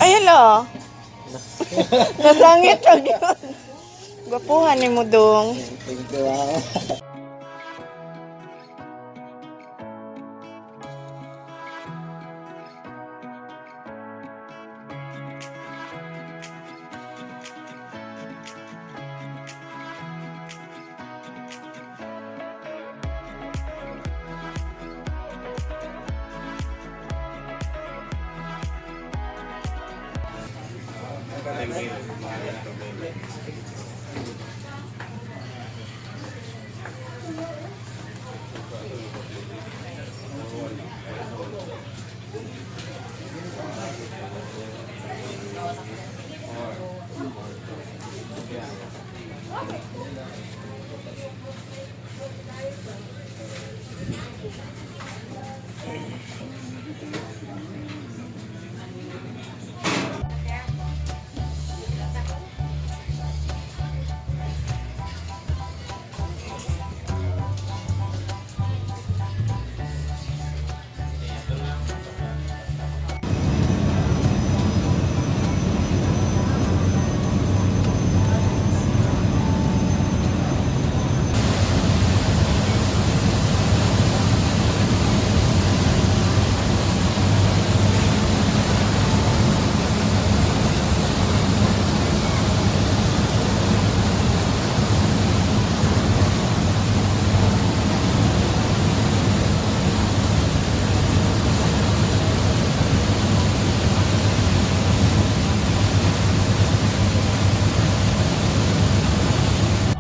Ay, hello. Nasangit ang yun. Gwapuhan ni mo dong. Thank you.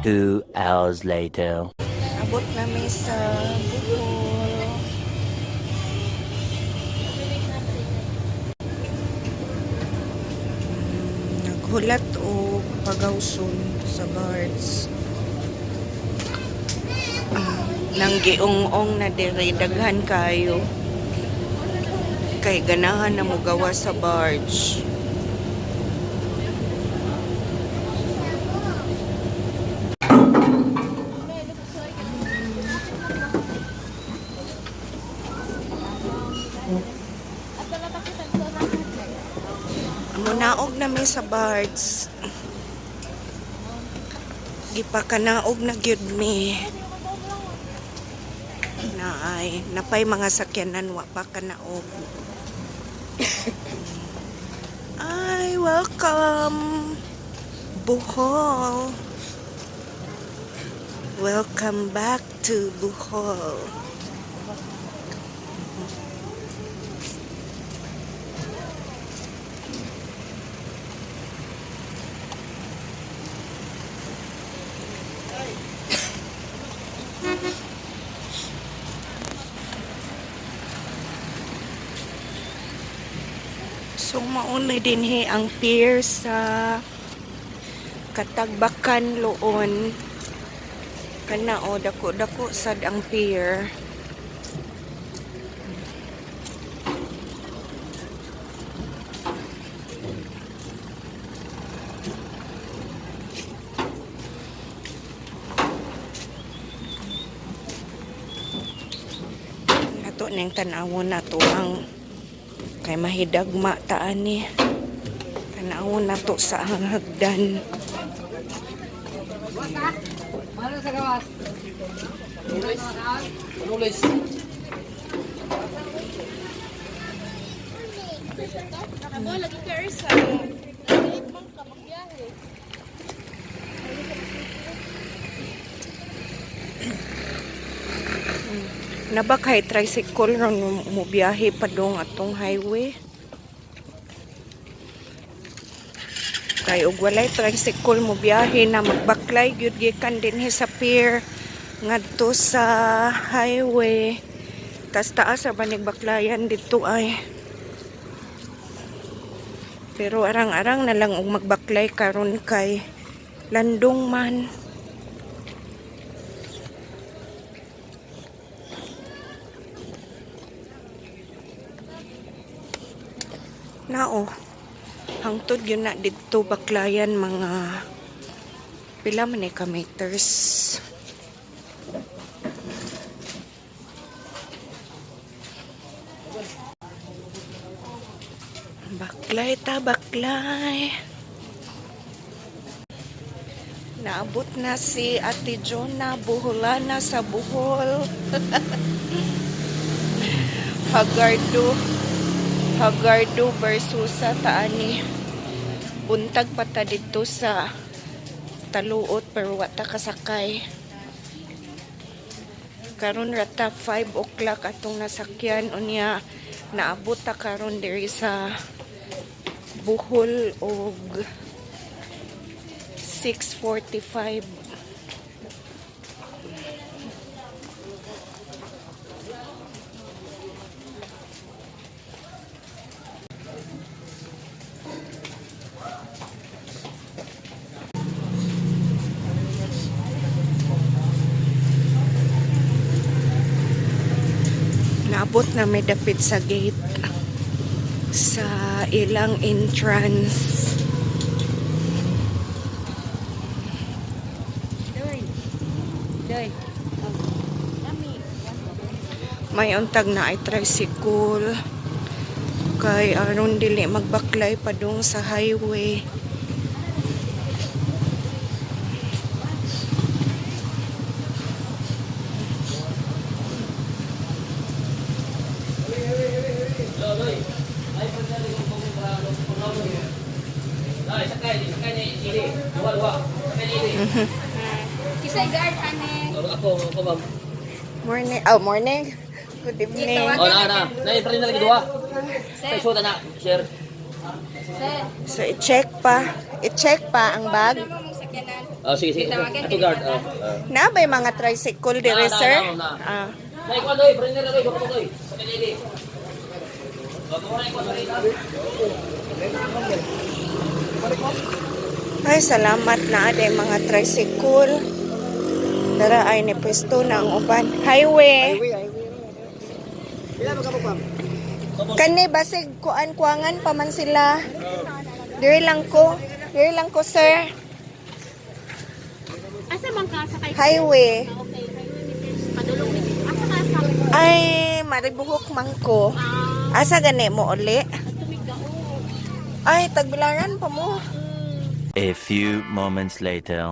Two hours later. Abot namin sa Bohol. Naghulat o pagawson sa guards. Nang giong-ong na dire daghan kayo. Kay ganahan na mo gawa sa barge. Munaog namin sa barge. Gipakanaog na gyud mi. Napay mga sakyanan wa pa kanaog. Ay, welcome Bohol. Welcome back to Bohol. So maunay dinhi ang pier sa Katagbakan Loon. Kana o dako-dako sad ang pier. Nato ning tan-awon nato ang kay mahidagma taan ni tanawon na to sa hagdan. Mana sa gawas? Nulis. Nakabo lagi ka Ersa. Nabakay tricycle ron mo biyahe pa dong atong highway. Kay ug walay tricycle mo biyahe na magbaklay gyud gikan dinhi sa pier ngadto sa highway. Tas taas ra banig baklayan dito ay. Pero arang-arang na lang og magbaklay karon kay landong man. Nao. Hangtod yun na dito baklayan mga pila man ka meters. Baklay ta baklay. Naabot na si Ate Jonah Buholana sa Bohol. Hagardo versus sa Taani. Buntag pa ta dito sa Taluot pero wata kasakay. Karon rata 5 o'clock atong nasakyan unya naabot ta karon diri sa Bohol og 6:45. Naabot na may dapit sa gate sa ilang entrance. May untag na ay tricycle kay aron dili magbaklay pa dong sa highway. Kisay guard ane. Ako ma'am. Morning. Oh, morning. Good evening. Oh, na. Na pa rin na lagi duha. Kay suda na, share. So, i-check pa ang bag. Oh, sige. Ato guard. Na ba yung mga tricycle dire, sir? Ah. Nay ko doy, prin na doy, bako doy. Sa kanili. Ay, salamat na aday mga tricycle. Dara ay ni pwesto na ang uban. Highway. Kani basig kuan-kuangan pa man sila. Diri lang ko, sir. Asa man ka sa kay Highway. Okay, padulong ni. Asa ka sa Ay, maribuhok man ko. Asa gani mo uli? tumigao. Ay, tagbilaran pa mo. A few moments later.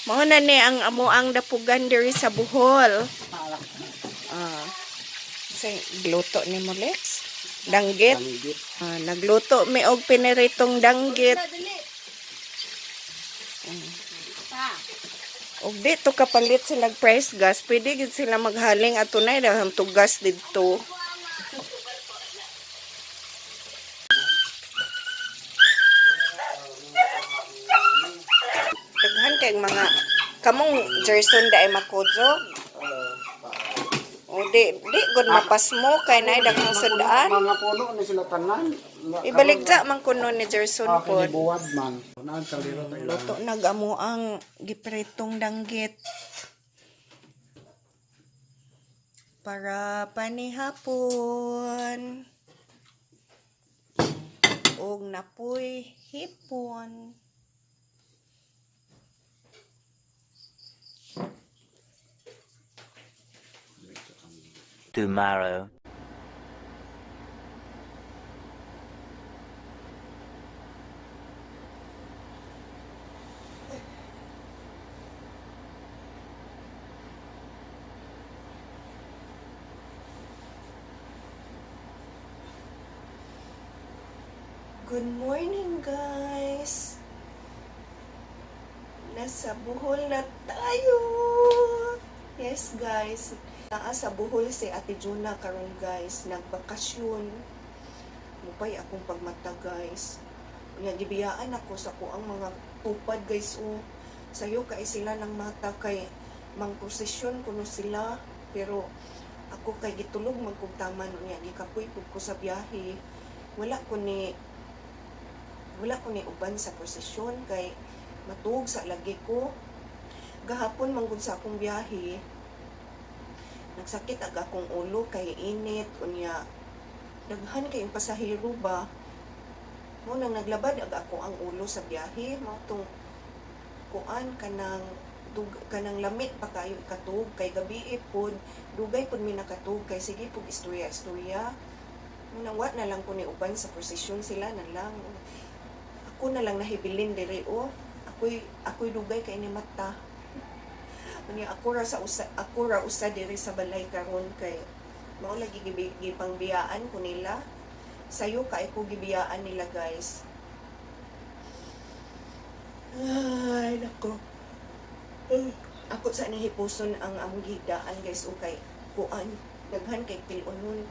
Mao na ni ang amuang dapugan diri sa Bohol. Say gluto ni mo Lex. Danggit. Nagluto mi og piniritong danggit. Og dito kapalit sila price gas, pwede gid sila maghaling atunay daghang tugas didto. Daghan kay mga kamong Jerson da ay makudzog. O di gud mapas mo kay naay daghang sudaan. Mga puno ni sila tanan. Ibaligja man kuno ni Jerson po. Buwad man. Naan kaliro tayo. Luto nagamo ang gipretong danggit. Para panihapon. Og napoy hipon. Tomorrow. Good morning, guys. Nasa Bohol na tayo. Yes, guys. Naa sa Bohol si Ate Jonah karon, guys. Nagbakasyon. Mupay akong pagmata, guys. Nga gibiyaan ako sa kuang mga tupad guys o sayo kay sila ng mata kay mang posisyon kuno sila pero ako kay gitulog magkugtaman unya gikapoy pud ko sa biyahe wala ko ni uban sa posisyon kay matuog sa lagi ko gahapon manggod sa akong biyahe nagsakit aga akong ulo kay init unya daghan kay yung pasahero ba mo nang naglabad aga ako ang ulo sa biyahe mo tong kuan kanang lamit pa kayo ikatug kay gabi pod dugay pod mi nakatug kay sige pug istorya nang wa na lang ko ni uban sa posisyon sila na lang ako na lang nahibilin diri o ako'y dugay kay ni mata unya ako ra usa diri sa balay karon kay mao lagi gipangbiyaan ko nila sayo kay ko gibiyaan nila guys ay nako ako sa nahipuson ang among gidaan guys o kay kuan daghan kay tilunon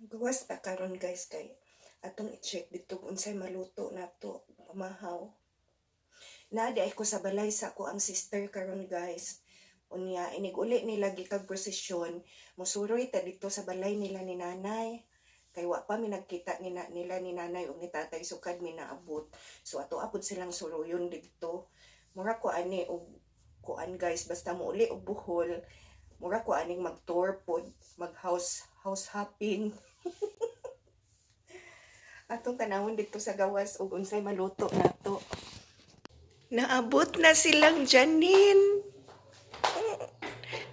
gawas pa karon guys kay atong i-check dito kung unsay maluto nato pamahaw na di ay ko sa balay sa ko ang sister karon guys unya iniguli nila gikag prosesyon musuroy ta dito sa balay nila ni nanay kay wa pa mi nagkita nila ni nanay ug ni tatay sukad mi naabot so ato apod silang suroyon dito mura ko ani og kuan guys basta muuli og buhol mura ko aning mag-tour pod mag house hopping atong tanawon dito sa gawas ug unsay maluto nato naabot na silang Janine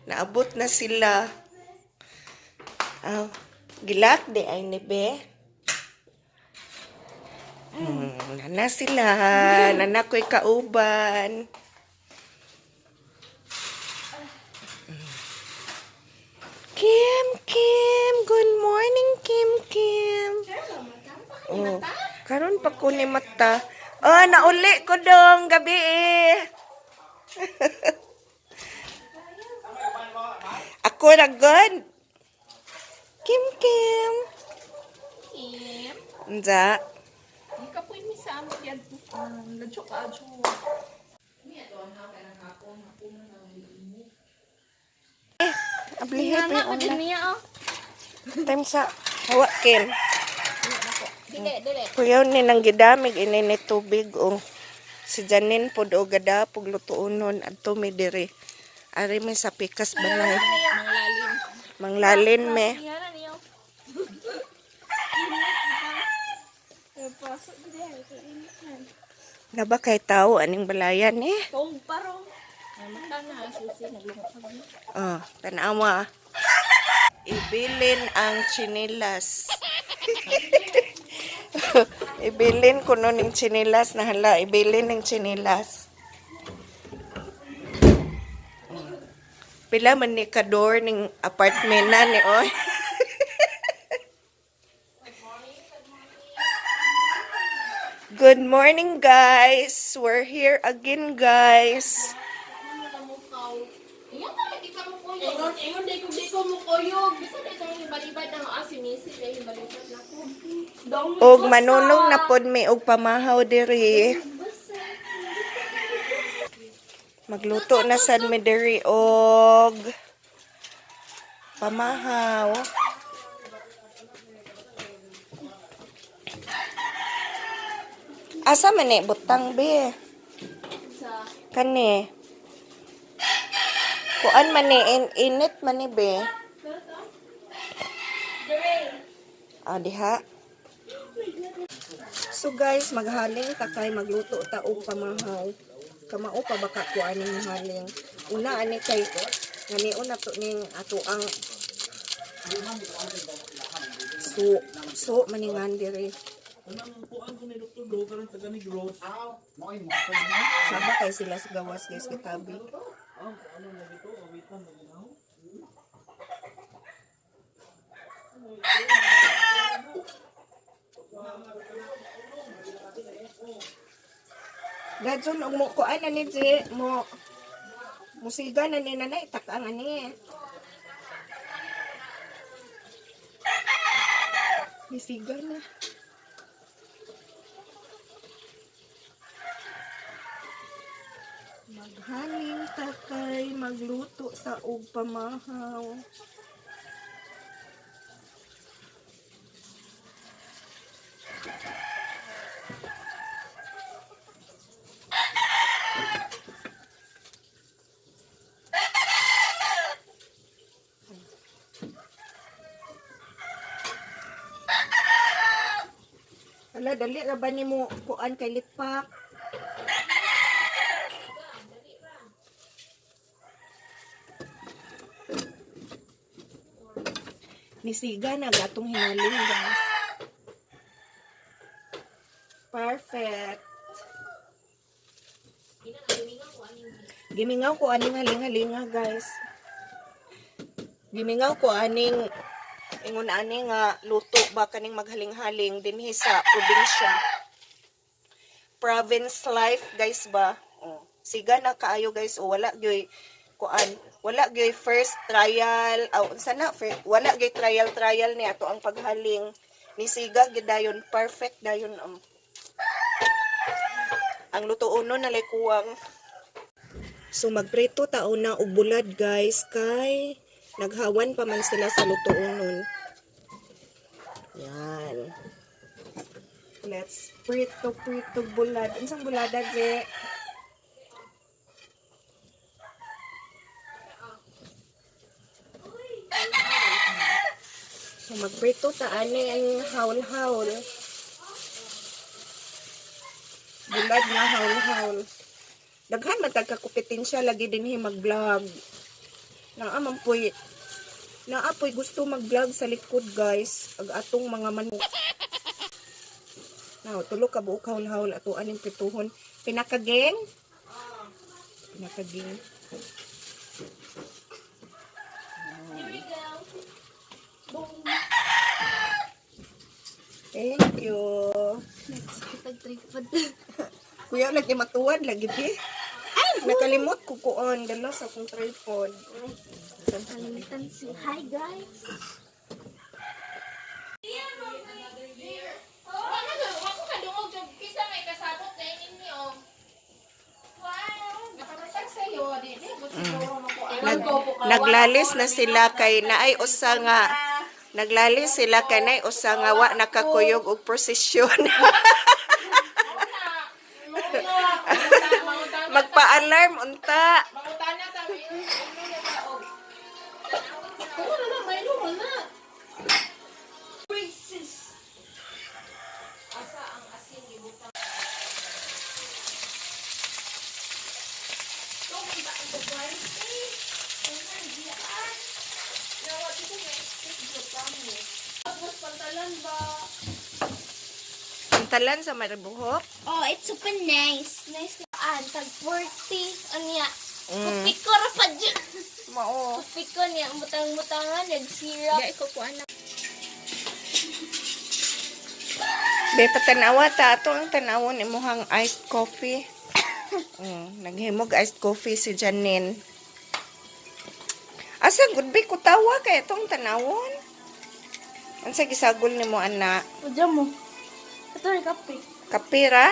naabot na sila gilak de ay nebe nana sila nana ko'y kauban Kim, good morning, Kim. Oh, karon pa ko ni mata. Oh, nauli ko dong gabi eh. Ako ra good. Kim. Kim. Unsa? Di ka po mi sa amo yan. Ladyo ka adyo. Ablihe Nga pa na yun. niya oh. Time sa hawa, Kim. Dili. Kuyaw ni nang gidamig ini ni tubig o si Janine po do gada pug lutuonon adto mi diri. Ari mi sa pikas balay. Manglalim. Manglalin me. Yan na niyo. Pasok dire. Naba kay tao aning balayan eh. Kung parong. Mata na susi naglungo pa gani. Oh, tanawa. Ibilin ang chinilas. Ibilin ko nun ng chinilas na hala. Ibilin ng chinilas. Pila man ni kador ng apartment na ni oy. Good morning guys. We're here again guys. Iyan na lagi ka mo kuyog. Ingon day ko mo kuyog. Bisa day tayo balibad ng asinisi day balibad na ko. Og manunong na pod mi og pamahaw diri. Magluto na sad mi diri og pamahaw. Asa man ni butang be? Sa Kani. Kuan man ni init man ni be. Diha. So guys, maghaling ta kay magluto ta og pamahaw. Kamao pa baka kuan ning haling. Una ani kay ngani una to ning ato ang so maningan diri. Sama kay sila sa gawas guys kitabi. Dadson og mo kuan ani je mo musiga na ni nanay takang ani. Misiga na. Maghaling takay magluto sa og pamahaw. Ala, dali ra ba nimo kuan kay litpak? Misiga na gatong hinaling guys. Perfect. Gimingaw ko aning haling-halinga guys. Gimingaw ko aning ingon ani nga luto ba kaning maghaling-haling dinhi sa probinsya. Province life guys ba. Oh, siga na kaayo guys o wala gyoy kuan, wala gyoy first trial aw unsa na wala gyoy trial ni ato ang paghaling ni siga gid dayon perfect dayon ang luto uno na lay kuwang. So magprito ta una og bulad guys kay naghawan pa man sila sa luto unon. Yan. Let's prito bulad. Unsang bulada je? So magprito ta ani ang haul-haul. Bulad nga haul-haul. Daghan man tag kompetensya lagi dinhi mag-vlog. Naapoy gusto mag-vlog sa likod guys. Ag atong mga manok. Now, tulo ka buok haul-haul ato aning prituhon. Pinakageng. Pinakageng. Thank you. Kuya, lagi matuwad, lagi di. Nakalimot ko kuon, dala sa akong tripod. Kalimutan si hi guys. Ako kadungog jud kisa may kasabot na ini niyo. Wow, nakamatag sayo di siguro mako. Naglalis na sila kay naay usa nga naglalis sila kay naay usa nga wa nakakuyog og prosesyon. Magpa-alarm unta. Mangutana ta mi. Ano na may lumo na. Asa ang asin gibutang. So, kita ito guys. Nawa dito may stick jud kami. Tapos pantalan ba? Pantalan sa Maribuhok. Oh, it's super nice. Nice na tag 40 anya. Mm. Piko ra pa dyan. Mao. Piko niya butang-butangan nag-syrup. Di ko kuan. Be patanawa ta ato ang tanawon imuhang iced coffee. Naghimog iced coffee si Janine. Asa good be ko tawa kay itong tanawon. Unsa gisagol nimo ana? Udya mo. Ito rin kape. Kapira?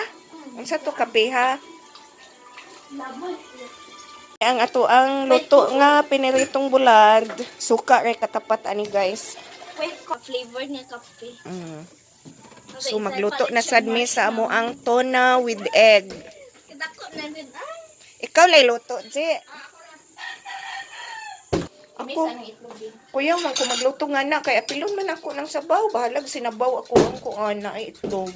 Unsa to kape ha? Laboy. Ang ato ang luto nga piniritong bulad, suka ray katapat ani guys. Wait, flavor niya kape. So magluto na sad mi sa amo ang tuna with egg. Kadako na din. Ikaw lay luto, Je. Ako, Miss, itlog din? kuya man ko magluto nga na kay apilon man ako ng sabaw, bahalag sinabaw ako ang kuan na ay itlog.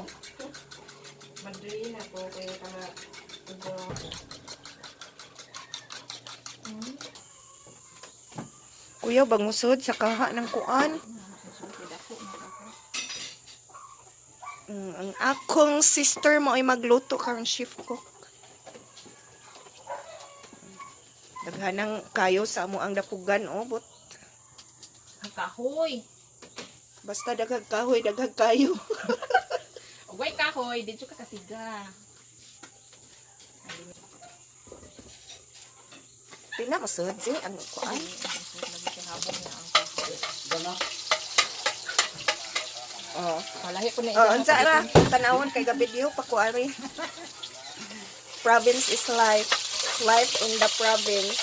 Madri na ko kaya kana Kuya, bangusod sa kaha ng kuan. Ang akong sister mo ay magluto karong chef cook. Daghanang kayo sa amo ang dapugan but Ang kahoy. basta daghag kahoy, daghag kayo. Ugay kahoy, dito ka kasiga. Pina masud si ang kuan. Oh. Malahi ko na Oh, unsa ra tanawon kay gabi diyo pakuari. Province is life. Life in the province.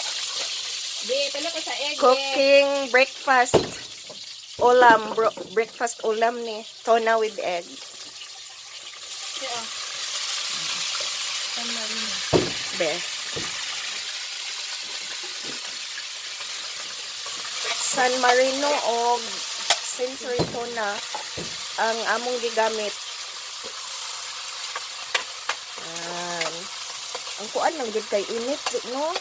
Di, pala ko sa egg. Cooking breakfast. Ulam, breakfast ulam ni tuna with egg. Be. San Marino o Century tuna ang among gigamit. Ang kuan lang gud kay init, no?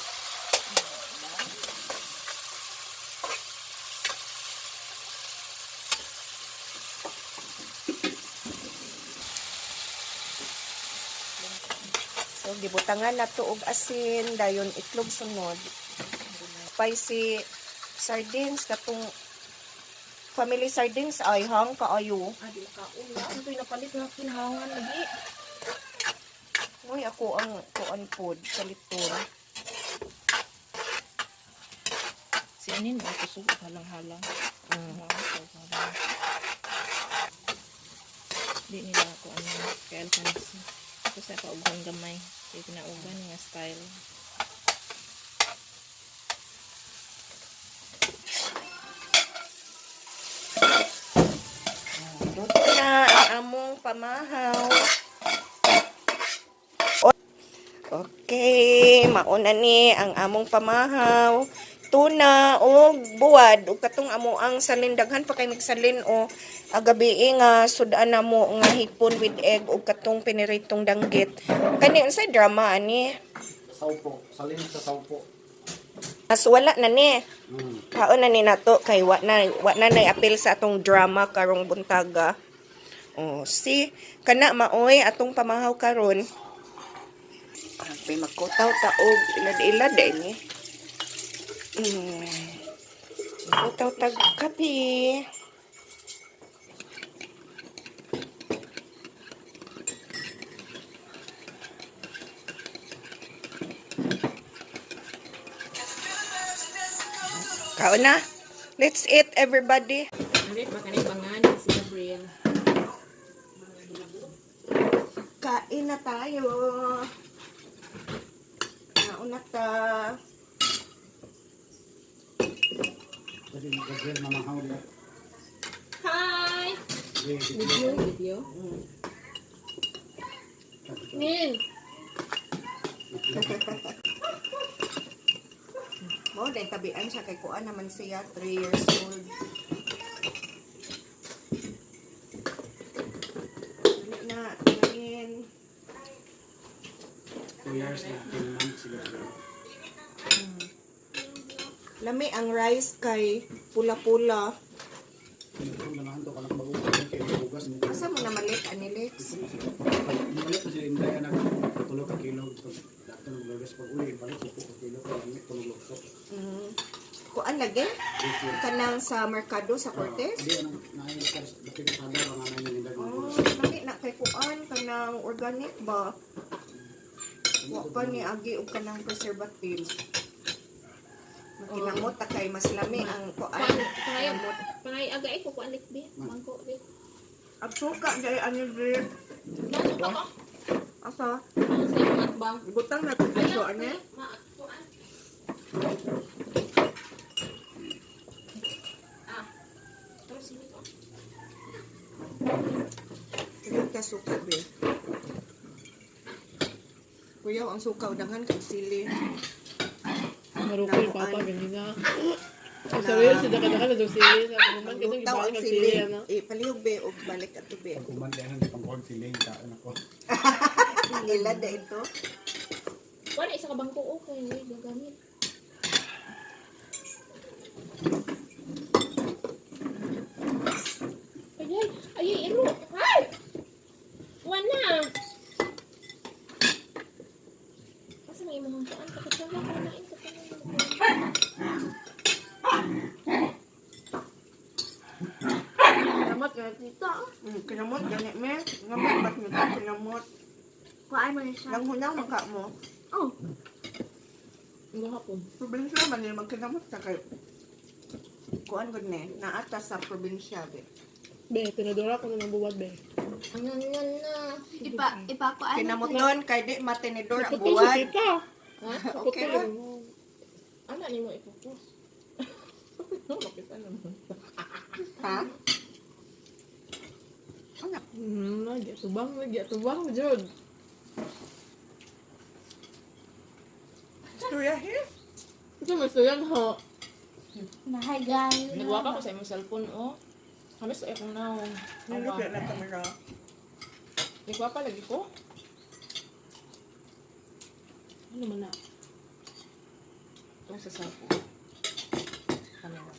So gibutangan na to og asin, dayon itlog sunod. Spicy sardines katong family sardines ay hang kaayo. Adi ka ulam. Ito'y napalit na kinahanglan lagi. Uy, ako ang kuan food kaliton. Si Anin, may kusog halang-halang. Di nila ako kay Alfonso. Ako sa paugang gamay. Kaya pinaugan nga style. Luto na ang among pamahaw. Okay, mauna ni ang among pamahaw. Tuna o buwad o katong amo ang salin daghan pa kay magsalin o agabi nga sudan na mo nga hipon with egg o katong piniritong danggit. Kani unsay drama ani? Saupo. Salin sa saupo. As wala na ni. Kaon na ni nato kay wa na apil sa atong drama karong buntaga. Oh, si kana maoy atong pamahaw karon. Ay magkutaw taog ilad-ilad ni. Magkutaw tag kape. Kaon na. Let's eat everybody. Alit, baka na ibangan si Gabriel. Kain na tayo. Nauna ta. Kasi Gabriel mamahaw niya. Hi! Video? Nin! Mo dahil tabian siya kay kuan naman siya 3 years old. Dali na, ngayon. 2 years na 10 months si Gabriel. Lami ang rice kay pula-pula. Kung ganahan to kanak bagugas kay bagugas mo. Asa mo na malit ani Lex? Balik ko si Inday anak tulog ka kilo. Dato ng bagugas pag uli balik ko ka kilo ka ni tulog lokso. Kuan lagi? Kanang sa merkado sa Cortez? Di anong naay ka dapit sa sada mga nanay ni Inday. Oh, lami na kay kuan kanang organic ba? Wa pa ni agi og kanang preservative. Makinamot ta kay mas lami ang kuan. Kinamot. Pangay agay ko kuan likbi. Mangko lik. Ang suka jay ano dire? Nasok ako. Asa? Ang sa iyo bang. Butang na to so ano? Kuan. Terus ini ko. Hindi ka suka be. Kuya ang suka udangan kay sili. Marupil papa ganina. Sa wala si daka-daka na sili sa naman kasi Lutaw ang gibalik ang sili. sili ano. Palihog be og balik ato be. Pag kumandahan di pang feeling ka anak ko. Ila de ito. Wala isa ka bangko okay, gagamit. Ay, iro. Ay! imong kuan tapos wala ka na ito. Salamat ka tita. Kinamot gani me. Ngamot ba't mo ito kinamot? Kuan mo na siya. Lang hunang maka mo. Oh, Ang hapon. Probinsya man nila magkinamot ka kay kuan gud ne naata sa probinsya be. Be, tinadora ko na ng buwad, be. ano na. Ipakuan. Kinamot doon kay di matinidor ang Pupus buwan. kita. Ha? Okay ra. Ano ni mo ipupus? Lapit naman. Ha? Lagi atubang, Jod. Storya here? Ito masuyang ho. Nahagal. Nagwapa ko sa imong cellphone, oh. Kami sa akong naong. Nilip na kamera. Nagwapa lagi ko. Ano man na? Itong sa cellphone. Camera.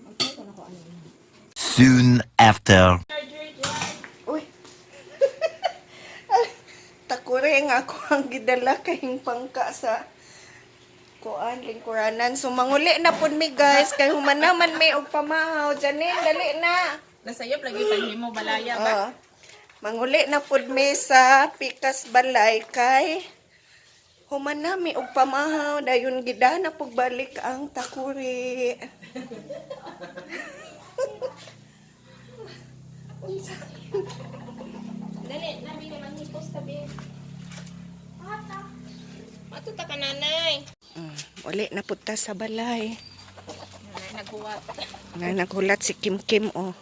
Okay, kung ako ano yun. Soon after. Uy. Takure nga ako ang gidala kahing pangka sa kuan lingkuranan. So manguli na pud mi guys kay humanaman may og pamahaw. Janine, dali na. Nasayop lagi panghimo balaya ba? Manguli na pud mi sa Pikas Balay kay humanami og pamahaw dayon gidana pug balik ang takuri. Dali, nabi naman hipos tabi. Matuta ka nanay. Uli na pud ta sa balay. Nanay naghuwat. Nga naghulat si Kim Kim oh.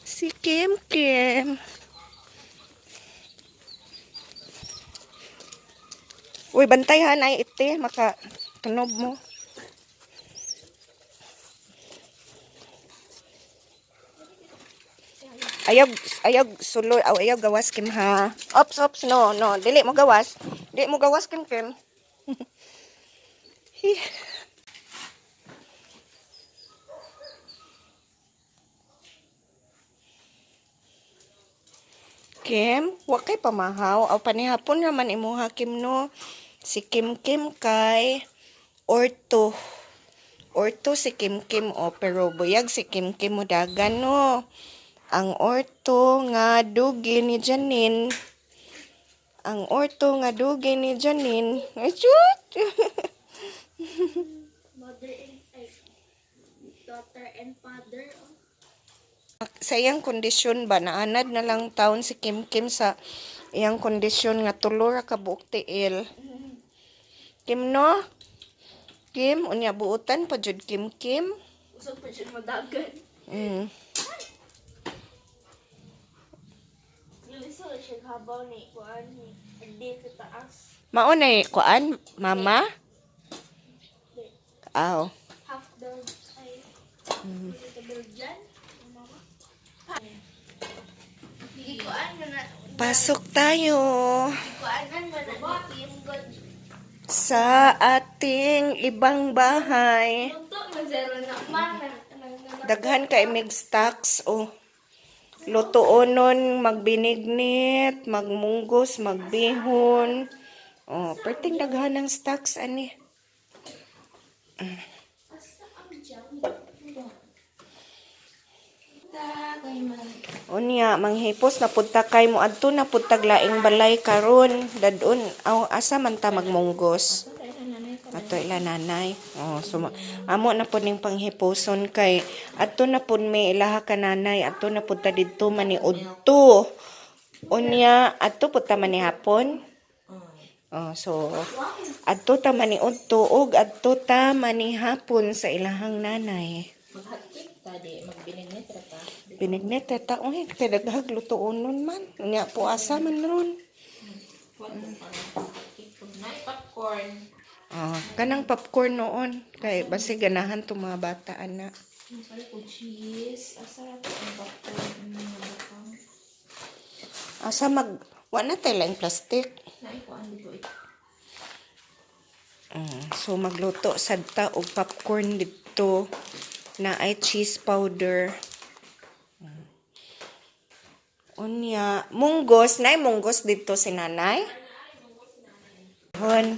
Si Kim Kim. Uy, bantay ha na ite maka tunob mo. Ayaw sulo, ayaw gawas Kim ha. Ops, no, dili mo gawas. Dili mo gawas Kim Kim. Kim, wa kay pamahaw. Aw panihapon naman imuha Kim no. Si Kim Kim kay orto. Orto si Kim Kim o pero buyag si Kim Kim mo dagan no. Ang orto nga dugi ni Janine. Ang orto nga dugi ni Janine. Ay, shoot! Mother and daughter and father. Sa iyang kondisyon ba, naanad na lang taon si Kim Kim sa iyang kondisyon nga tulo ra ka buok tiil. Kim no? Kim, unya buutan pa jud Kim Kim. Usap pa siya madagan. Liliso na siya habaw ni kuan ni. Hindi sa taas. Maunay kuan, mama? Aw. Half build ay. Dito build dyan. Hindi kuan mo na. Pasok tayo Kuanan mo na. Team God. sa ating ibang bahay. Lunto man zero na man. Daghan kay mig stocks o lutuonon, magbinignit, magmunggos, magbihon. Oh, perting daghan ng stocks ani. Unya manghipos na pudta kay mo adto na pudtag laing balay karon dadun aw asa man ta magmunggos. Ato ila nanay. Oh, so amo na pud ning panghiposon kay adto na pud may ilaha ka nanay, adto na pud ta didto man ni udto. Unya adto pud ta man ni hapon. Oh, so adto ta man ni udto ug adto ta man ni hapon sa ilahang nanay. Maghatkit ta di magbinignit ra ta. Binignet ta uy kay daghag lutuonon man. Unya po asa man ron. Nay popcorn. Kanang popcorn noon kay basi ganahan to mga bata ana. Sorry po cheese. Asa ra ang popcorn Asa wa na tay laing plastic. Nay ko andi ko ito. So magluto sad ta og popcorn dito na ay cheese powder. Unya munggos, nay munggos dito si nanay. bihon.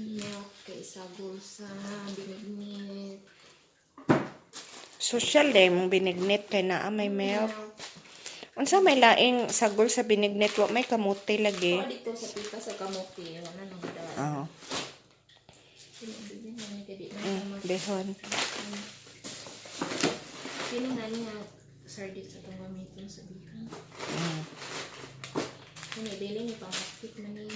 Milk, kay sabol sa binignit. Social day mong binignit kay naa may milk. Unsa may laing sagol sa binignit wa may kamote lagi. O dito sa pita sa kamote, wala nang gadawa. Oo. Hindi na kadi na Bihon. Sino na niya sardit sa pangamiton sa bikan. Kani dili ni pangakit man ni.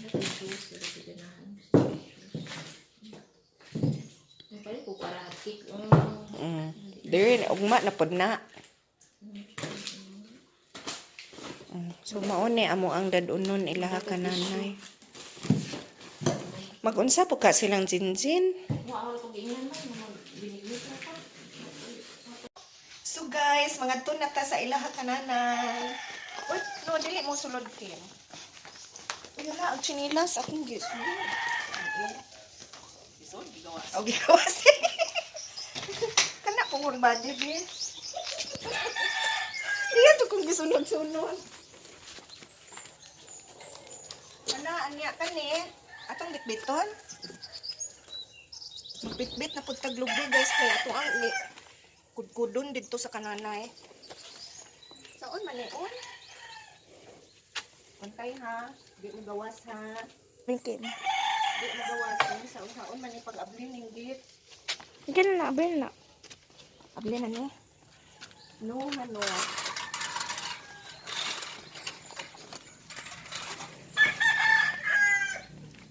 Dapat juice sa ganahan. Ang pare ko para hakik. Diri ugma na pod na. So mao ni amo ang dadunon ilaha kananay. Mag-unsa po ka silang jinjin? Wa ko gingan man binignit na pa. So guys, mga na ta sa ilaha kananay. Uy, no, dili mo sulod kin. Uy, wala, ang chinilas, akong gisulod. O, gigawas. Kana kong body, be. Iya to kung gisunod-sunod. Ana, anya ka ni. Atong bitbiton. Magbitbit na pud tag lubi, guys. Kaya ato ang ni kudkudon dito sa kananay. Saon man nion? Pantay ha. Di mo gawas ha. Bikin. Di mo gawas. Saon man ni pag-abli ning git. Bikin na, bikin na. Abli na ni. No, ano.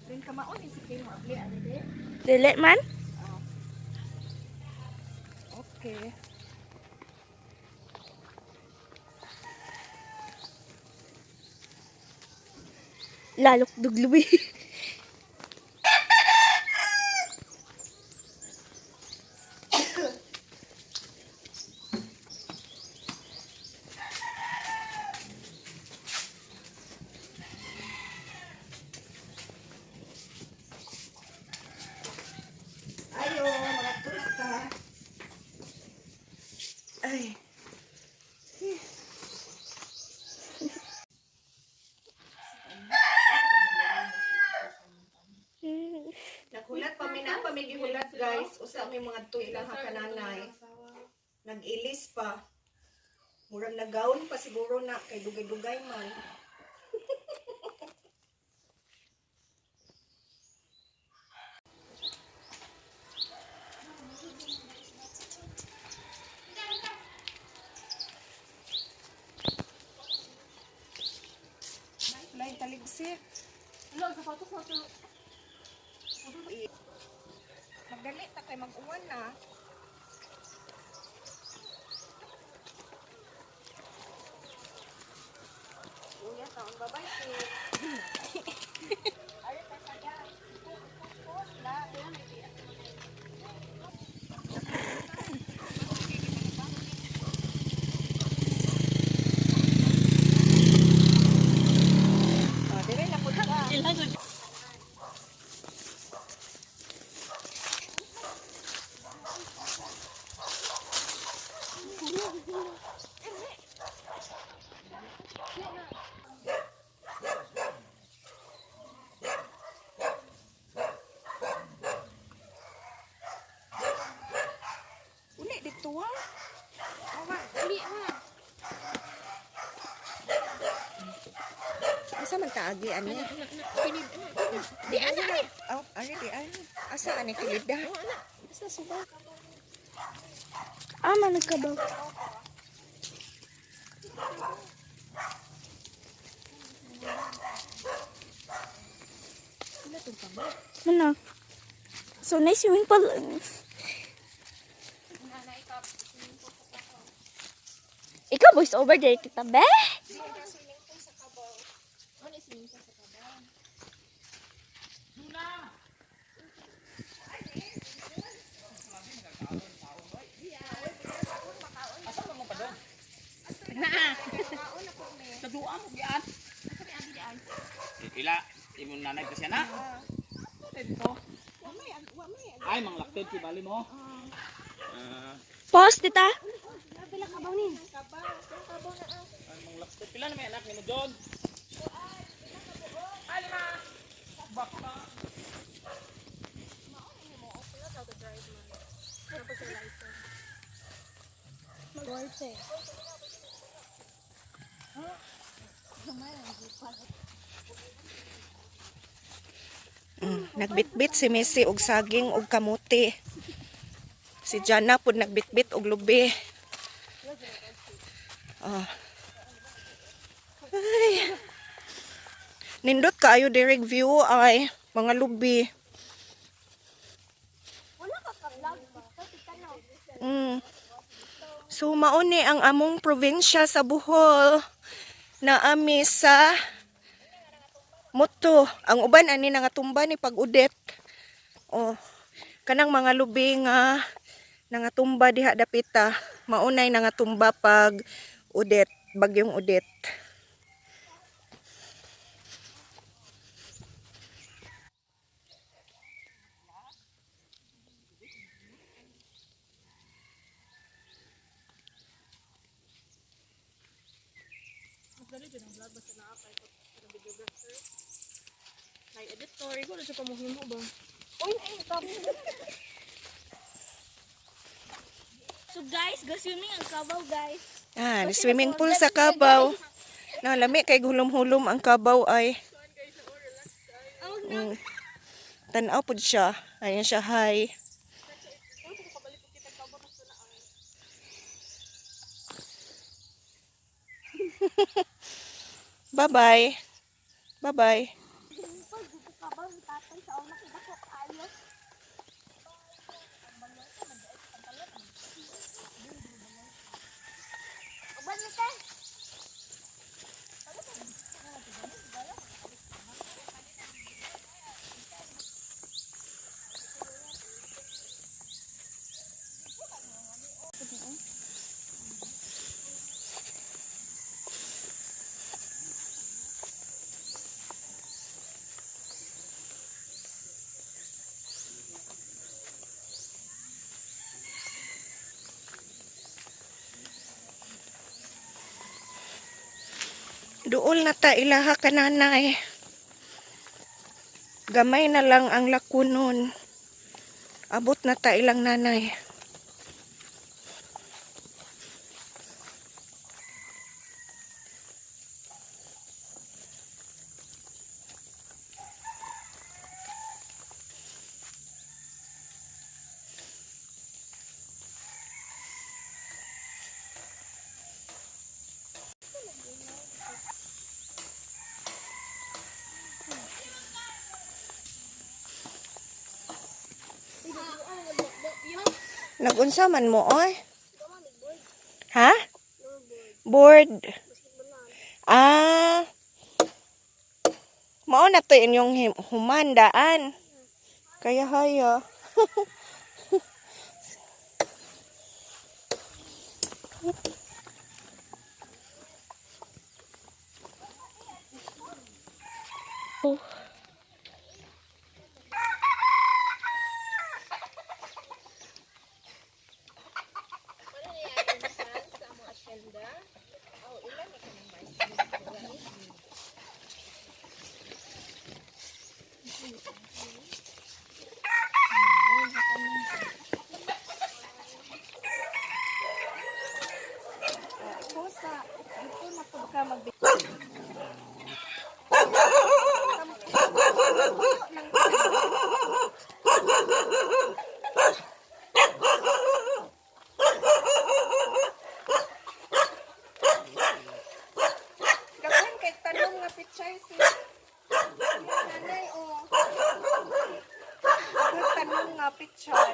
Rin ka maon si Kim mo abli ano de? Dili man. Okay. Lalok duglubi. Ayo, mga turista. Ay. Naghulat pa mi na pamigihulat guys. Usa may mga tuy lang kananay. Nag-ilis pa. Murang nagawon pa siguro na kay dugay-dugay man. Lain taligsik. Magdali ta kay mag-uwan na. Uya taon babay si. Ari pa saya. Pupus la. Oh, dire na pud ka. Uli dito ah. Uli ah. Asa man kaagi ani? Di ana. Oh, ani di ani. Asa ani kilid dah? Asa suba? Ama nagkabaw. Mana? So nice swimming pool. Ikaw voice over dyan kita be? Tadua mo gian. Ila imong nanay kasi na. Ay mang laktod ki bali mo. Pause tita. Paunin. Pila na may anak ni mo John? Magwarte. Nagbitbit si Messi og saging og kamuti. Si Jana pud nagbitbit og lubi. Ay. Nindot kaayo direct view ay mga lubi. Wala ka ka-vlog ba? Kasi tanaw. So mauni ang among probinsya sa Bohol na ami sa Moto. Ang uban ani nangatumba ni pag-udet. Oh, kanang mga lubi nga nangatumba diha dapita. Maunay nangatumba pag udet, bagyong udet. Ay, editor. Ikaw na siya pamuhimo ba? Uy, ay, kami. So guys, go swimming ang Cavao guys. Swimming pool sa Cavao. Lami kay hulom-hulom ang Cavao ay. Tanaw pud siya. Ayan siya high. Bye-bye. Bye-bye. Cavao ni tatay sa una kita ko ayos. Uban mo ka. Duol na ta ilaha ka nanay. Gamay na lang ang lakunon. Abot na ta ilang nanay. Nagunsa man mo oy? Ha? Board. Mao na to inyong humandaan. Kaya haya. Pusa. Dito na po ka mag Gagawin kay tanong nga pichay si nanay o. Gagawin tanong nga pichay.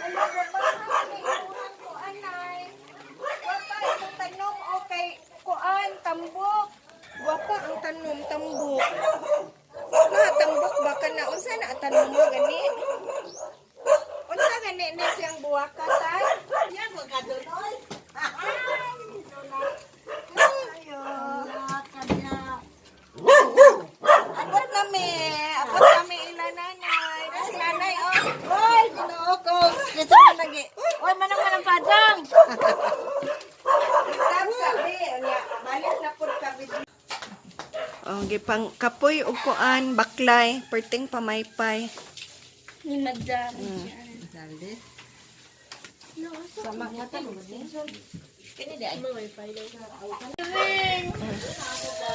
Ano ba ba? Ano ko anay? pang kapoy ug kuan baklay, perting pamaypay. Ni madam.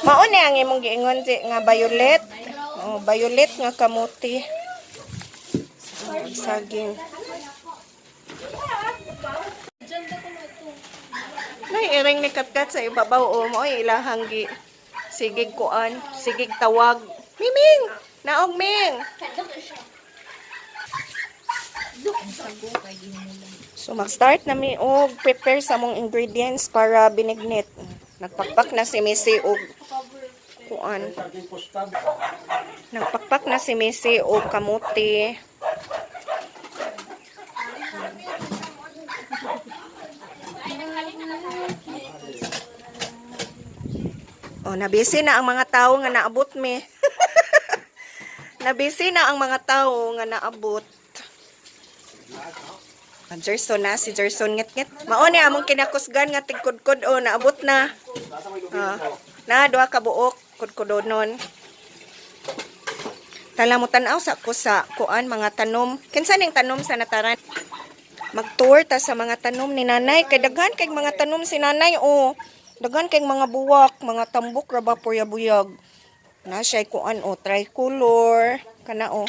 Mao ni ang imong giingon si nga violet. Oh, violet nga kamuti. Saging. Nay iring ni katkat sa ibabaw o mo ilahang gi sigig kuan, sigig tawag. Miming, naog ming. So mag-start na mi og prepare sa mong ingredients para binignit. Nagpakpak na si Missy og kuan. Nagpakpak na si Missy og kamuti. Oh, nabisi na ang mga tao nga naabot mi. Nabisi na ang mga tao nga naabot. Jerson na si Jerson ngit-ngit. Mao ni among kinakusgan nga tigkudkod o naabot na. Na duha ka buok kudkudonon. Tala mo tan-aw sa kusa kuan mga tanom. Kinsa ning tanom sa nataran? Mag-tour ta sa mga tanom ni nanay kay daghan kay mga tanom si nanay o. Daghan kay mga buwak, mga tambok ra ba puyab-buyag. Na siya kuan o tricolor kana o.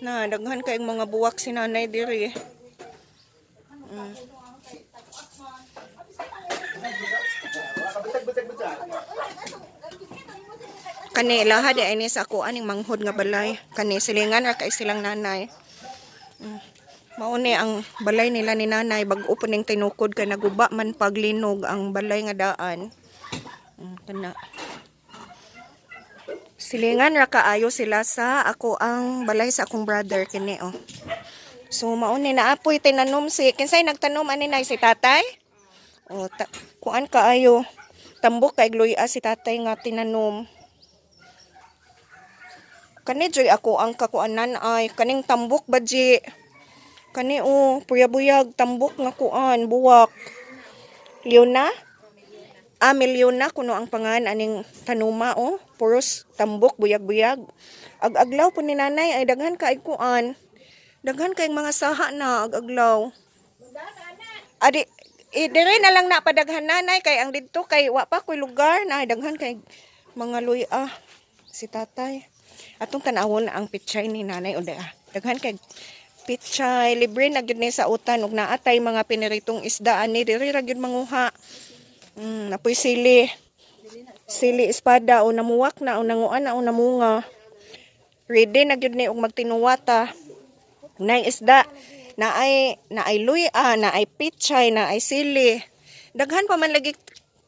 Na daghan kay mga buwak si nanay diri. Kani laha di ini sa kuan ning manghod nga balay. Kani silingan ra kay silang nanay. Mao ni ang balay nila ni nanay bag-o pa ning tinukod kay naguba man paglinog ang balay nga daan. Kana. Silingan ra kaayo sila sa ako ang balay sa akong brother kini oh. So mao ni naapoy tinanom si kinsay nagtanom ani nay si tatay? Oh, kuan kaayo. Tambok kay gluya si tatay nga tinanom. Kani joy ako ang kakuanan ay kaning tambok badji. Kani o puyabuyag tambok nga kuan buwak. Leona? Miliona kuno ang pangan aning tanuma o. Puros tambok buyag-buyag. Ag-aglaw po ni nanay ay daghan kay kuan. Daghan kay mga saha na ag-aglaw. Adi dire na lang na padaghan nanay kay ang didto kay wa pa koy lugar na daghan kay mga luya si tatay. Atong tanawon ang pichay ni nanay o daghan kay pichay libre na gyud ni sa utan ug naatay mga piniritong isda ani diri ra gyud manguha. Napoy sili espada o namuwak na o nanguan na o namunga. Ready na gyud ni og magtinuwata. Nay isda naay luya, naay pichay, naay sili. Daghan pa man lagi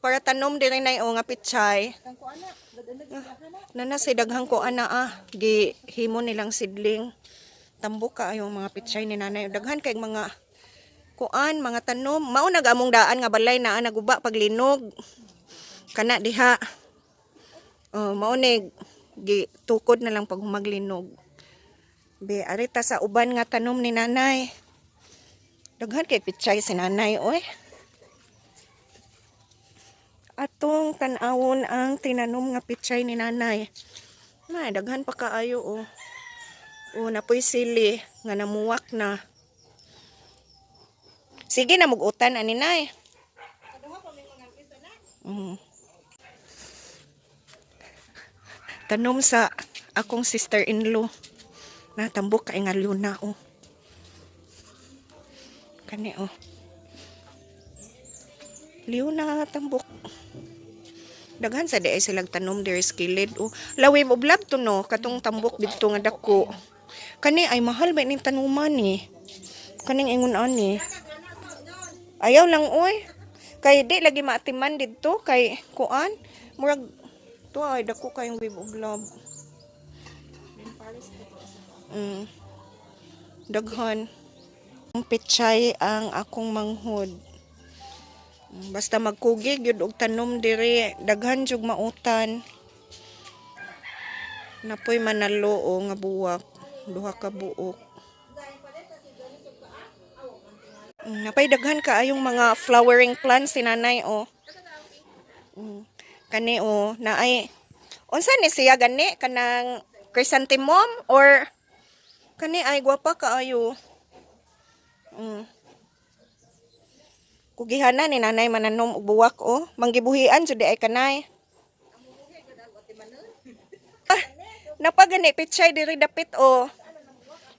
para tanom diri nay o nga pichay. Nana si daghang ko ana gihimo nilang sidling. Tambok ka yung mga pichay ni nanay. Daghan kay mga kuan, mga tanom. Mao nagamong daan nga balay na naguba paglinog. Kana diha. Mao ni gitukod na lang pag maglinog. Be arita sa uban nga tanom ni nanay. Daghan kay pichay si nanay oy. Atong tan-awon ang tinanom nga pichay ni nanay. Nay daghan pa kaayo oh. Napoy sili nga namuwak na. Sige na mugutan ani nay. Tanom sa akong sister-in-law. Natambok kay nga luna oh. Kani oh. Liuna tambok. Daghan sa diay silang tanom diri skilid oh. Lawib oblab to no katong tambok didto nga dako. Kani ay mahal ba ning tanuman ni? Kaning ingon ani. Ayaw lang oy. Kay di lagi maatiman didto kay kuan murag to ay dako kayong wib oblab. Daghan. Ang pichay ang akong manghod. Basta magkugig yun og tanom diri daghan jug mautan. Napoy manalo o nga buwak duha ka buok. Napay daghan kaayong mga flowering plants si nanay o. Kani o naay Unsa ni siya gani kanang chrysanthemum or kani ay gwapa kaayo. Kugihanan ni nanay mananom og buwak o. Manggibuhian jud di ay kanay. Napagani pichay diri dapit o.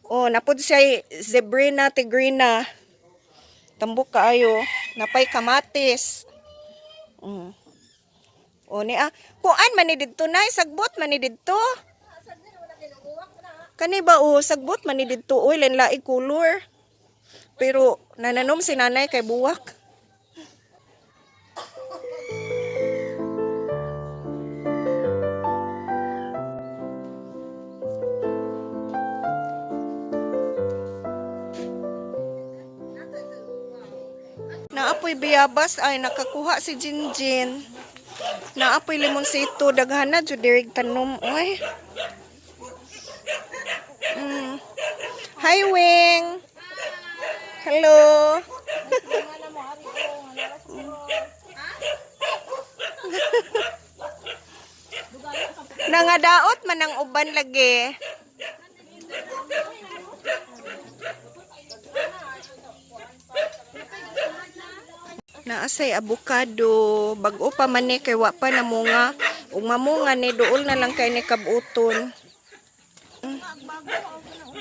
Oh, napud siya zebrina tigrina. Tambok kaayo, napay kamatis. O ni kuan man ni didto nay sagbot man ni didto. Kani ba o sagbot man ni didto oy lain-laing color. Pero nananom si nanay kay buwak. Naapoy biyabas ay nakakuha si Jinjin. Naapoy limonsito daghan na jud diri tanom oy. Hi Wing. Hello. Nangadaot man ang uban lagi. Naasay avocado, bag-o pa man ni kay wa pa namunga. Ug mamunga ni duol na lang kay ni kabuton.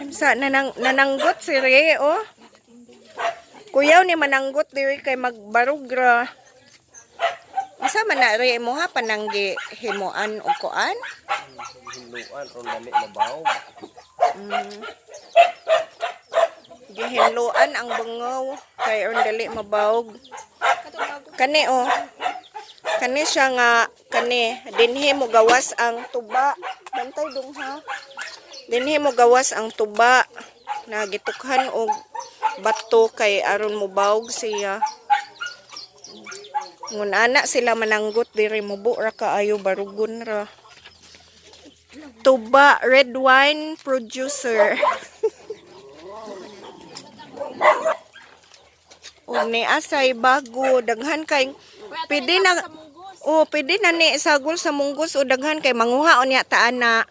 Sa nananggot si Re oh. Kuyaw ni mananggot diri kay magbarugra. Asa man na Re mo ha pananggi himuan og kuan? Hinluan ron dali mabaw. Gihinluan ang bungaw kay ron dali mabawog. Kani oh. Kani siya nga kani dinhi mo gawas ang tuba. Bantay dong ha. Dinhi mo gawas ang tuba na gitukhan og bato kay aron mo bawog siya. Ngun ana sila mananggot diri mubo ra kaayo barugon ra. Tuba red wine producer. O ni asay bago daghan kay pwede na pwede na ni sagol sa munggos o daghan kay manguha unya ta ana.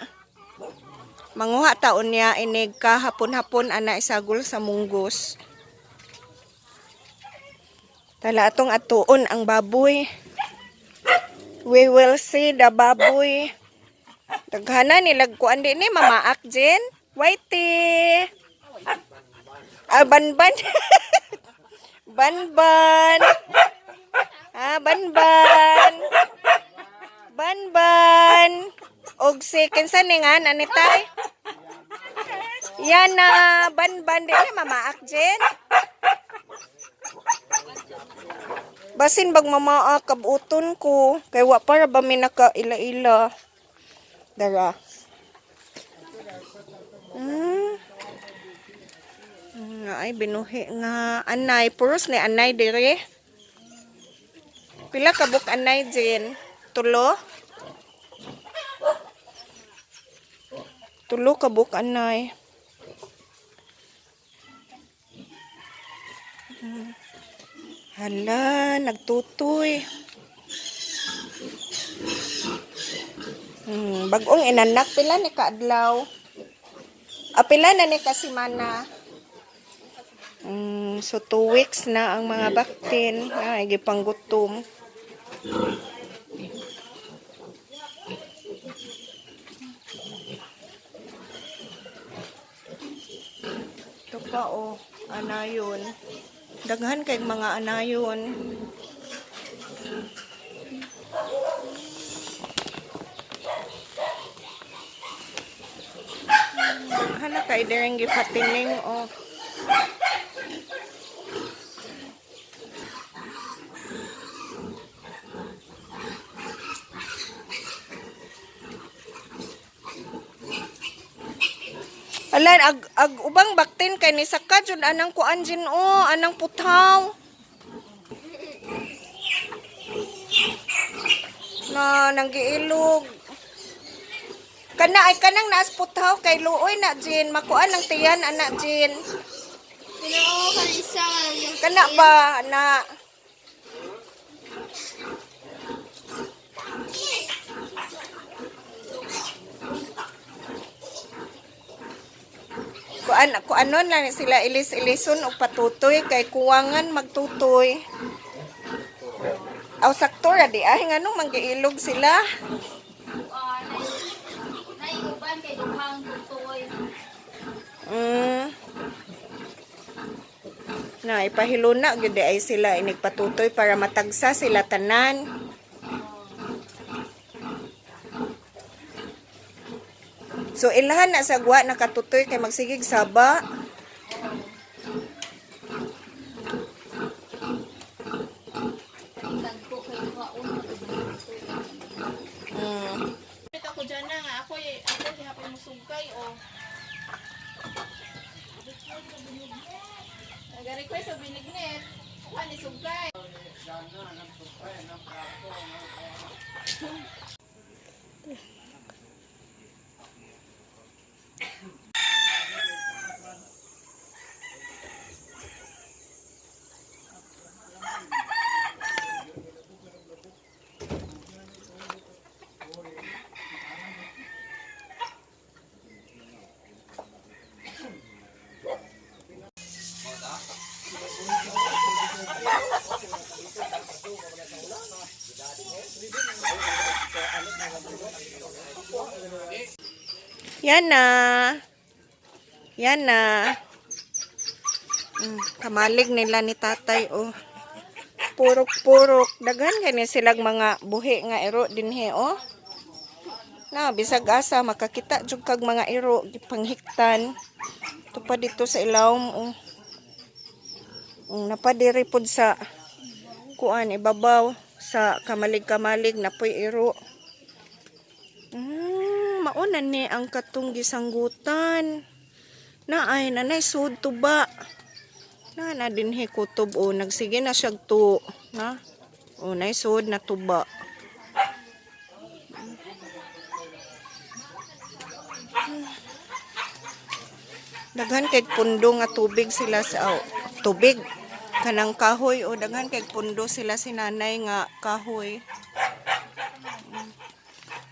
Manguha ta unya inig ka hapon-hapon ana isagol sa munggos. Tala atong atuon ang baboy. We will see the baboy. Daghana nilag kuan di ni mamaak Jen. Whitey. Banban. Banban. Banban. Banban. Og si kinsa ni nga anitay? Yan na banban di ni mamaak Jen. Basin bag mamaak kabuton ko kay wa para ba mi naka ila-ila. Dara. Nga ay binuhi nga anay puros ni anay dire. Pila ka buk anay Jen? Tulo? Tulo ka buk anay. Hala, nagtutoy. Bagong inanak pila ni kaadlaw. Pila na ni kasimana. So 2 weeks na ang mga baktin. Ay, gipanggutom. Ito pa oh, anayon. Daghan kay mga anayon. Hala kay dereng gifatining oh. Alan ag ubang baktin kay ni saka jud anang kuan Jin o anang putaw. Na nanggiilog. Kana ay kanang naas putaw kay luoy na Jin makuan ang tiyan ana Jin. Pinoo kan isa Kana ba na Kuanon lang sila ilis-ilison o patutoy kay kuwangan magtutoy. Aw sakto ra di ay nganong manggiilog sila. Naiuban kay duhang tutoy. Na ipahiluna gyud ay sila inigpatutoy para matagsa sila tanan. So ilahan na sa gwa nakatutoy kay magsigig saba. Tagpo kay duhaon. Pit ako dyan na nga. Ako hihapon mo sugkay o. Nag-request sa binignet. Kuha ni sugkay. Yan na. Yan na. Kamalig nila ni tatay oh. Purok-purok. Daghan kani silang mga buhi nga iro dinhi oh. Na bisag asa makakita jud kag mga iro panghiktan. Ito pa dito sa ilawom oh. Napadiri pod sa kuan ibabaw sa kamalig-kamalig napoy iro. Maunan ni ang katong gisanggutan. Naay nanay sud tuba. Na dinhi kutob o nagsige na siya to, na. O nay sud na tuba. Daghan kay pundo nga tubig sila sa tubig kanang kahoy o daghan kay pundo sila si nanay nga kahoy.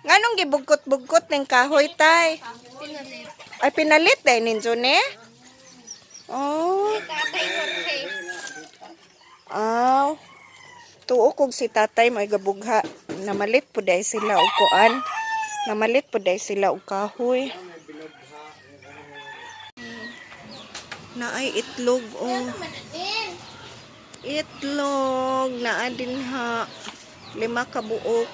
Nganong gibugkot-bugkot ning kahoy tay? Pinalit. Ay pinalit day ninjo ne? Oh. Tatay Jorge. Aw. Tuo kog si tatay may gabugha. Namalit po day sila og kuan. Namalit po day sila og kahoy. Naay itlog oh. Itlog naa dinha 5 ka buok.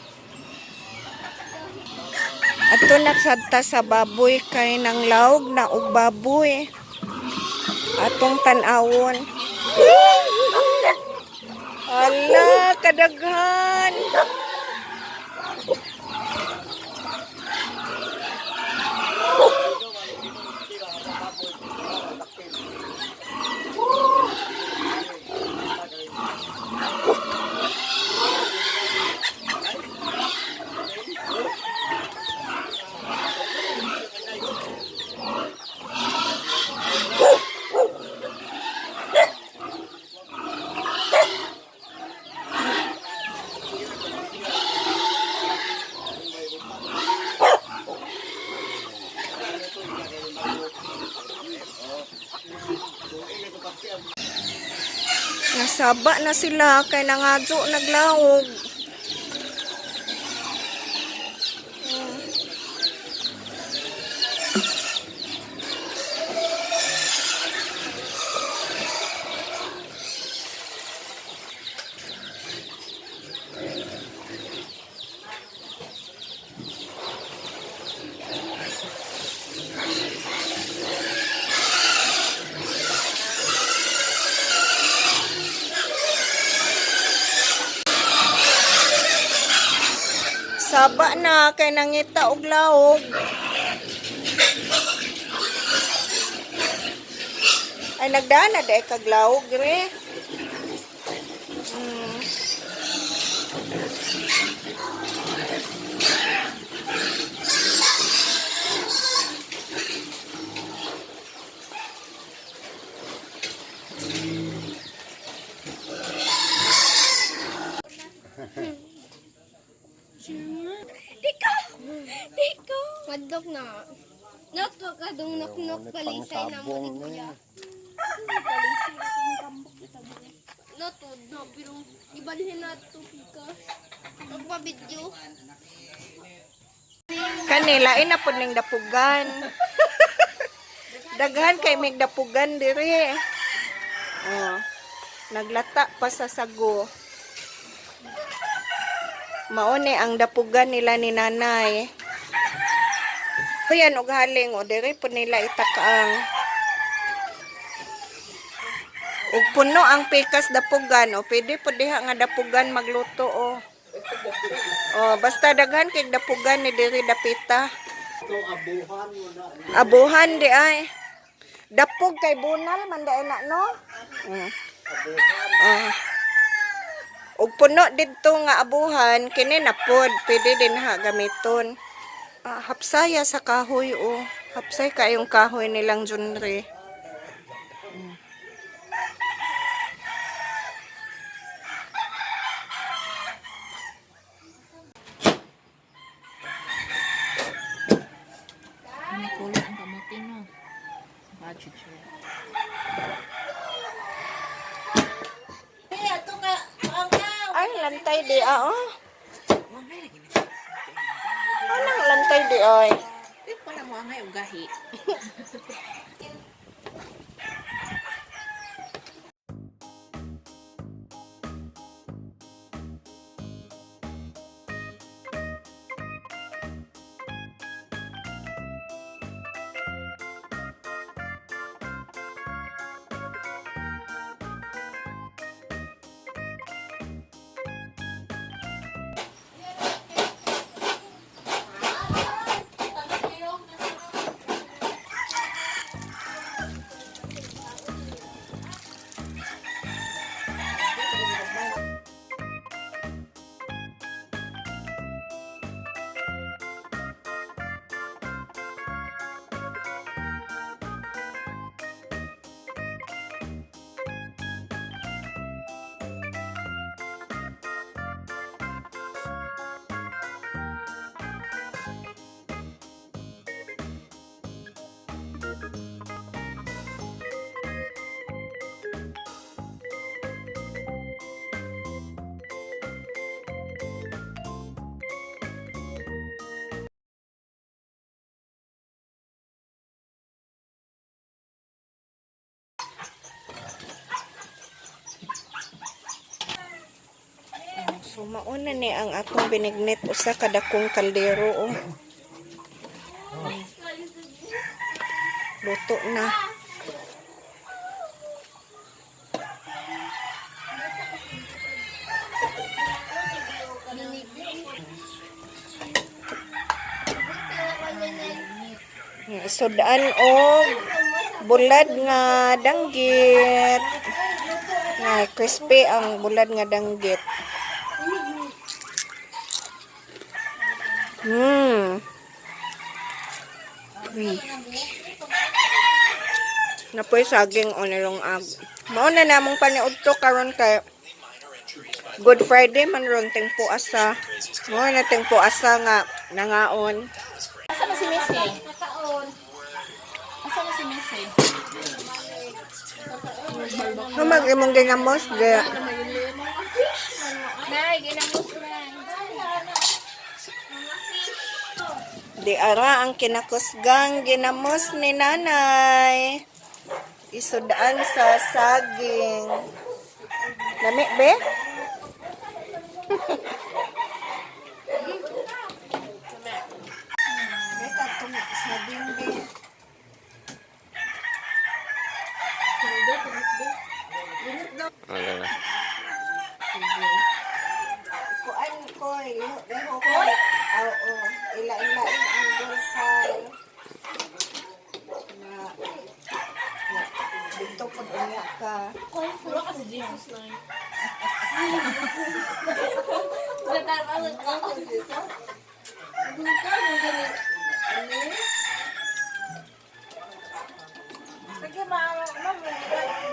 Ato nagsabta sa baboy kay nang laog na og baboy. Atong tan-awon. Ala, kadaghan. Nasaba na sila kay nangadyo naglaog. Saba na kay nangita og laog. Ay nagdaan na dai kag laog re. Diko! Diko! Madlok na. Not wag ka dong nok-nok balisay na mo ni kuya. Not wag na pero ibalhin na to pika. Magpa-video. Kanila ina pud ning dapugan. Daghan kay mig dapugan diri. Oh. Naglata pa sa sago. Maone ang dapugan nila ni nanay. Kuyan og haling o diri pud nila itakaang. Ug puno ang pikas dapugan o pwede pud diha nga dapugan magluto o. Oh, basta daghan kay dapugan ni diri dapita. Abuhan di ay. Dapog kay bunal man da na no. Ug puno didto nga abuhan kini na pod pwede din ha gamiton. Hapsaya sa kahoy o. Hapsay kayong kahoy nilang genre. May kulay ang kamuti mo. Budget siya. Ay, lantay di oh. Anong lantay di ay? Di pala mo angay og gahi. So mauna ni ang akong binignit usa ka dakong kaldero oh. Luto na. Sudaan og bulad nga danggit. Nga crispy ang bulad nga danggit. Napoy saging o nilong ag. Mao na namong paniudto karon kay Good Friday man ron tingpo asa. Mao na tingpo asa nga nangaon. Asa na si Missy? Asa na si Missy? Humag imong ginamos de. Nay, ginamos na. Di ara ang kinakusgang ginamos ni nanay. Isudaan sa saging. Lami be? Beta tong saging be. Ano na? Kuan ko, liho ko. Oo, ila-ilain ang bulsay. Dito po unya ka. Puro ka si Jesus lang. Natatawag ka. Sige,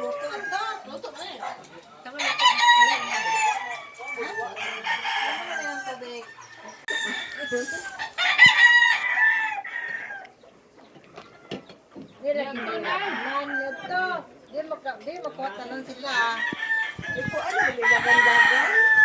luto ka. Luto na eh. Tama Ito ano, bili dagan-dagan.